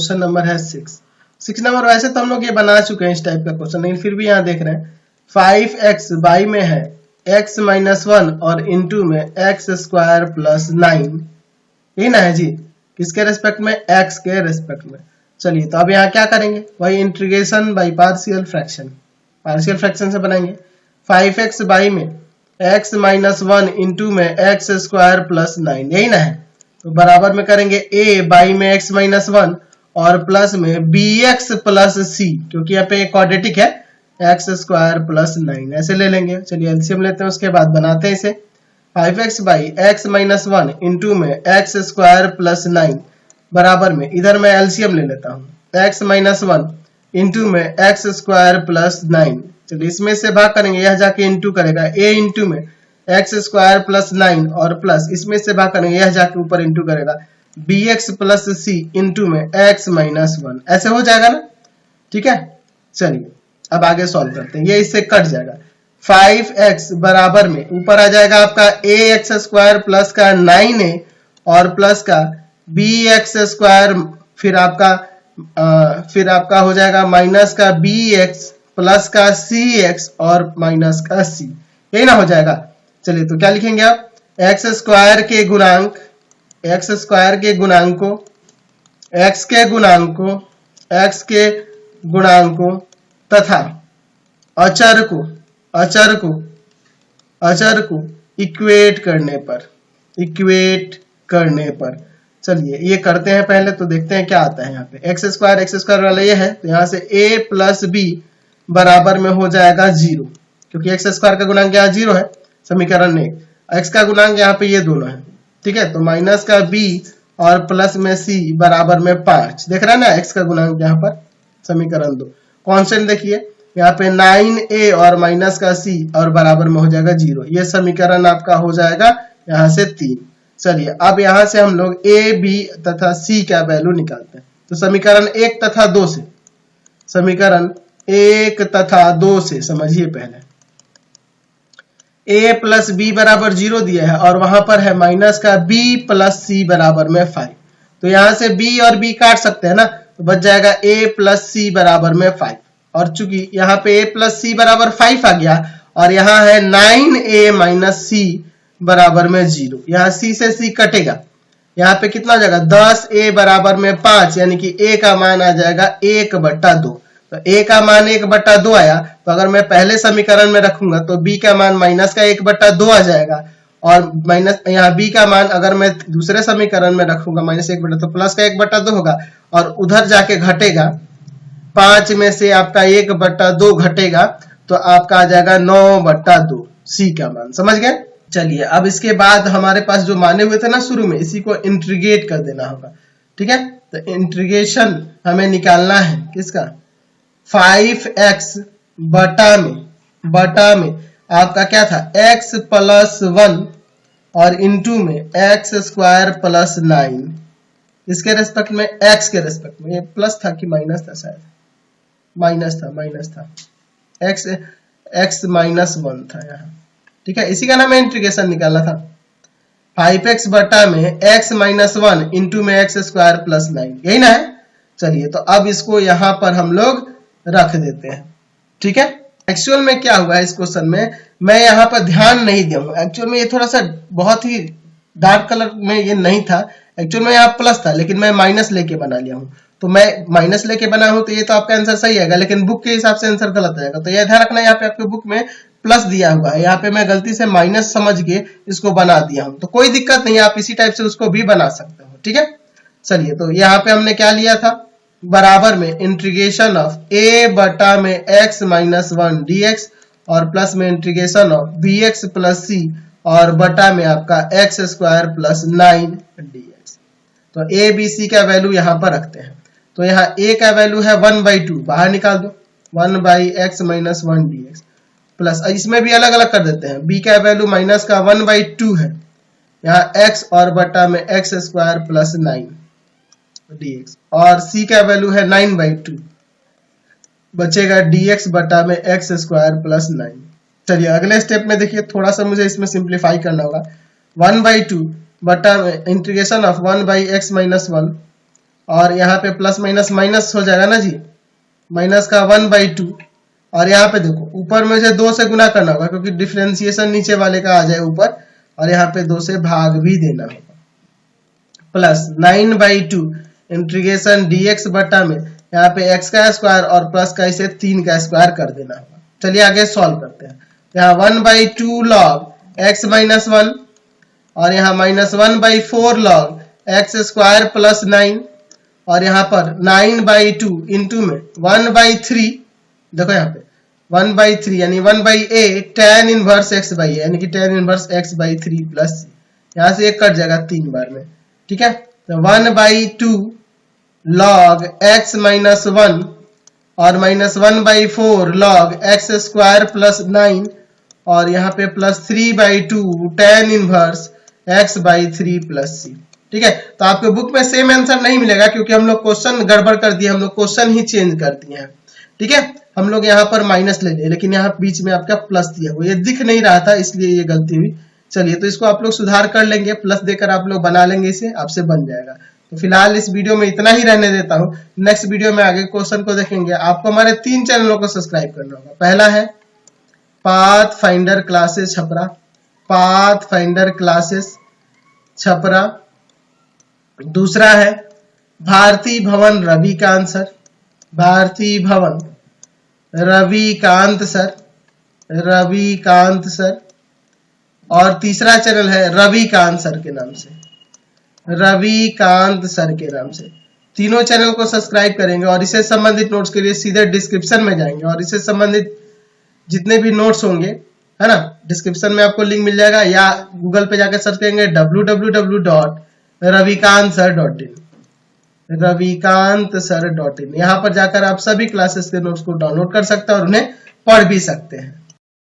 Question number है 6 number. वैसे तो हम लोग ये बना चुके हैं इस टाइप का क्वेश्चन, लेकिन फिर भी यहाँ देख रहे हैं 5x बाई में है x माइनस 1 और इंटू में x स्क्वायर प्लस 9, यही ना है जी, किसके रेस्पेक्ट में, x के रेस्पेक्ट में। चलिए तो अब यहाँ क्या करेंगे, वही integration by partial fraction, partial fraction से बनाएंगे। 5x बाई में x माइनस 1 इंटू में x स्क्वायर प्लस 9, यही ना है, तो बराबर में करेंगे a बाई में x माइनस 1 और प्लस में bx प्लस c, क्योंकि यहाँ पे क्वाड्रेटिक है, x स्क्वायर प्लस 9 ऐसे ले लेंगे। चलिए एलसीएम लेते हैं, उसके बाद बनाते हैं इसे। 5x by x minus 1 into में x स्क्वायर प्लस 9 बराबर में, इधर मैं एलसीएम ले लेता हूँ, x माइनस 1 इंटू में x स्क्वायर प्लस 9। चलिए इसमें से भाग करेंगे, यह जाके इंटू करेगा a इंटू में x स्क्वायर प्लस 9 और प्लस इसमें से भाग करेंगे, यह जाके ऊपर इंटू करेगा bx प्लस c इंटू में x माइनस 1, ऐसे हो जाएगा ना, ठीक है। चलिए अब आगे सॉल्व करते हैं, ये इससे कट जाएगा। 5x बराबर में ऊपर आ जाएगा आपका ax स्क्वायर प्लस का 9a और प्लस का bx स्क्वायर, फिर आपका हो जाएगा माइनस का bx प्लस का cx और माइनस का c, यही ना हो जाएगा। चलिए तो क्या लिखेंगे आप, x स्क्वायर के गुणांक, x स्क्वायर के गुणांकों, x के गुणांकों, x के गुणांकों तथा अचर को इक्वेट करने पर, चलिए ये करते हैं पहले, तो देखते हैं क्या आता है। यहाँ पे x स्क्वायर वाला ये है, तो यहाँ से a प्लस b बराबर में हो जाएगा 0, क्योंकि x स्क्वायर का गुणांक यहाँ 0 है, समीकरण 1, x का गुणांक यहाँ पे ये दोनों है, ठीक है। तो माइनस का b और प्लस में c बराबर में 5, देख रहा है ना x का गुणांक यहाँ पर, समीकरण 2। कॉन्स्टेंट देखिए यहाँ पे 9a और माइनस का c और बराबर में हो जाएगा 0, ये समीकरण आपका हो जाएगा यहाँ से 3। चलिए अब यहाँ से हम लोग a b तथा c का वैल्यू निकालते हैं, तो समीकरण 1 तथा 2 से, समीकरण 1 तथा 2 से समझिए पहले, a प्लस b बराबर 0 दिया है और वहां पर है माइनस का b प्लस c बराबर में 5, तो यहाँ से b और b काट सकते हैं ना, तो बच जाएगा a प्लस c बराबर में 5, और चूंकि यहाँ पे a प्लस c बराबर 5 आ गया और यहाँ है 9a माइनस c बराबर में 0, यहाँ c से c कटेगा, यहाँ पे कितना हो जाएगा 10a बराबर में 5, यानी कि a का मान आ जाएगा 1/2, तो a का मान 1/2 आया, तो अगर मैं पहले समीकरण में रखूंगा तो b का मान माइनस का 1/2 आ जाएगा, और माइनस यहाँ b का मान अगर मैं दूसरे समीकरण में रखूंगा माइनस 1/2 तो प्लस का 1/2 होगा, और उधर जाके घटेगा, 5 में से आपका 1/2 घटेगा, तो आपका आ जाएगा 9/2 c का मान, समझ गए। चलिए अब इसके बाद हमारे पास जो माने हुए थे ना शुरू में, इसी को इंटीग्रेट कर देना होगा, ठीक है। तो इंटीग्रेशन हमें निकालना है किसका, 5x बटा में आपका क्या था x प्लस 1 और इंटू में x स्क्वायर प्लस 9, इसके रेस्पेक्ट में, x के रेस्पेक्ट में, ये प्लस था कि माइनस था, शायद माइनस था, x माइनस 1 था यहाँ, ठीक है। इसी का नाम इंटीग्रेशन निकालना था। 5x बटा में x माइनस 1 इंटू में x स्क्वायर प्लस 9, यही ना है। चलिए तो अब इसको यहाँ पर हम लोग रख देते हैं, ठीक है। एक्चुअल में क्या हुआ है इस क्वेश्चन में, मैं यहाँ पर ध्यान नहीं दिया हूँ, एक्चुअल में ये थोड़ा सा बहुत ही डार्क कलर में ये नहीं था, एक्चुअल में यहाँ प्लस था, लेकिन मैं माइनस लेके बना लिया हूँ, तो मैं माइनस लेके बना हूँ, तो ये तो आपका आंसर सही आएगा, लेकिन बुक के हिसाब से आंसर गलत आएगा, तो यह ध्यान रखना, यहाँ पे आपके बुक में प्लस दिया हुआ है, यहाँ पे मैं गलती से माइनस समझ के इसको बना दिया हूँ, तो कोई दिक्कत नहीं, आप इसी टाइप से उसको भी बना सकते हो, ठीक है। चलिए तो यहाँ पे हमने क्या लिया था, बराबर में इंटीग्रेशन ऑफ a बटा में x माइनस 1 dx और प्लस में integration of bx plus c और बटा में आपका x स्क्वायर प्लस 9 dx। तो a b c का वैल्यू यहाँ पर रखते हैं, तो यहाँ a का वैल्यू है 1/2, बाहर निकाल दो, 1/x माइनस 1 dx, प्लस इसमें भी अलग अलग कर देते हैं, b का वैल्यू माइनस का 1/2 है, यहाँ x और बटा में x स्क्वायर प्लस 9 dx, और c का वैल्यू है 9/2, बचेगा dx बटा में x स्क्वायर प्लस 9। चलिए अगले स्टेप में देखिए, थोड़ा सा मुझे इसमें सिंप्लीफाई करना होगा, 1/2 बटा में इंटीग्रेशन ऑफ 1/x माइनस 1 और यहाँ पे प्लस माइनस माइनस हो जाएगा ना जी, माइनस का 1/2, और यहाँ पे देखो ऊपर में से 2 से गुना करना होगा क्योंकि डिफरेंशिएशन नीचे वाले का आ जाए ऊपर, और यहाँ पे 2 से भाग भी देना होगा, प्लस 9/2 इंटीग्रेशन dx बटा में यहाँ पे x का स्क्वायर और प्लस का इसे 3 का स्क्वायर कर देना होगा। चलिए आगे सॉल्व करते हैं। यहाँ 1/2 log x माइनस 1 और यहाँ minus 1/4 log x square plus 9, और यहाँ पर 9/2 इंटू में 1/3, देखो यहाँ पे 1/3 यानी 1/8 tan इनवर्स x बाई ए, यानी कि tan inverse x by 3 plus यहाँ से एक कट जाएगा 3 बार में, ठीक है। तो 1/2 log x माइनस 1 और minus 1/4 log x square plus 9, और यहाँ पे plus 3/2 tan inverse x by 3 plus c, ठीक है। तो आपके बुक में सेम आंसर नहीं मिलेगा क्योंकि हम लोग क्वेश्चन गड़बड़ कर दिए, हम लोग क्वेश्चन ही चेंज कर दिए हैं, ठीक है। हम लोग यहाँ पर माइनस ले लिए लेकिन यहाँ बीच में आपका प्लस दिया हुआ, ये दिख नहीं रहा था इसलिए ये गलती हुई। चलिए तो इसको आप लोग सुधार कर लेंगे, प्लस देकर आप लोग बना लेंगे, इसे आपसे बन जाएगा। तो फिलहाल इस वीडियो में इतना ही रहने देता हूँ, नेक्स्ट वीडियो में आगे क्वेश्चन को देखेंगे। आपको हमारे 3 चैनलों को सब्सक्राइब करना होगा। पहला है path finder classes Chhapra, path finder classes Chhapra. दूसरा है भारती भवन रविकांत सर, भारती भवन रविकांत सर, रविकांत सर। और तीसरा चैनल है रविकांत सर के नाम से, रविकांत सर के नाम से। तीनों चैनल को सब्सक्राइब करेंगे और इससे संबंधित नोट्स के लिए सीधे डिस्क्रिप्शन में जाएंगे और इससे संबंधित जितने भी नोट्स होंगे, है ना, डिस्क्रिप्शन में आपको लिंक मिल जाएगा, या गूगल पे जाकर सर्च करेंगे www.ravikantsir.in, ravikantsir.in। यहाँ पर जाकर आप सभी क्लासेस के नोट्स को डाउनलोड कर सकते हैं और उन्हें पढ़ भी सकते हैं।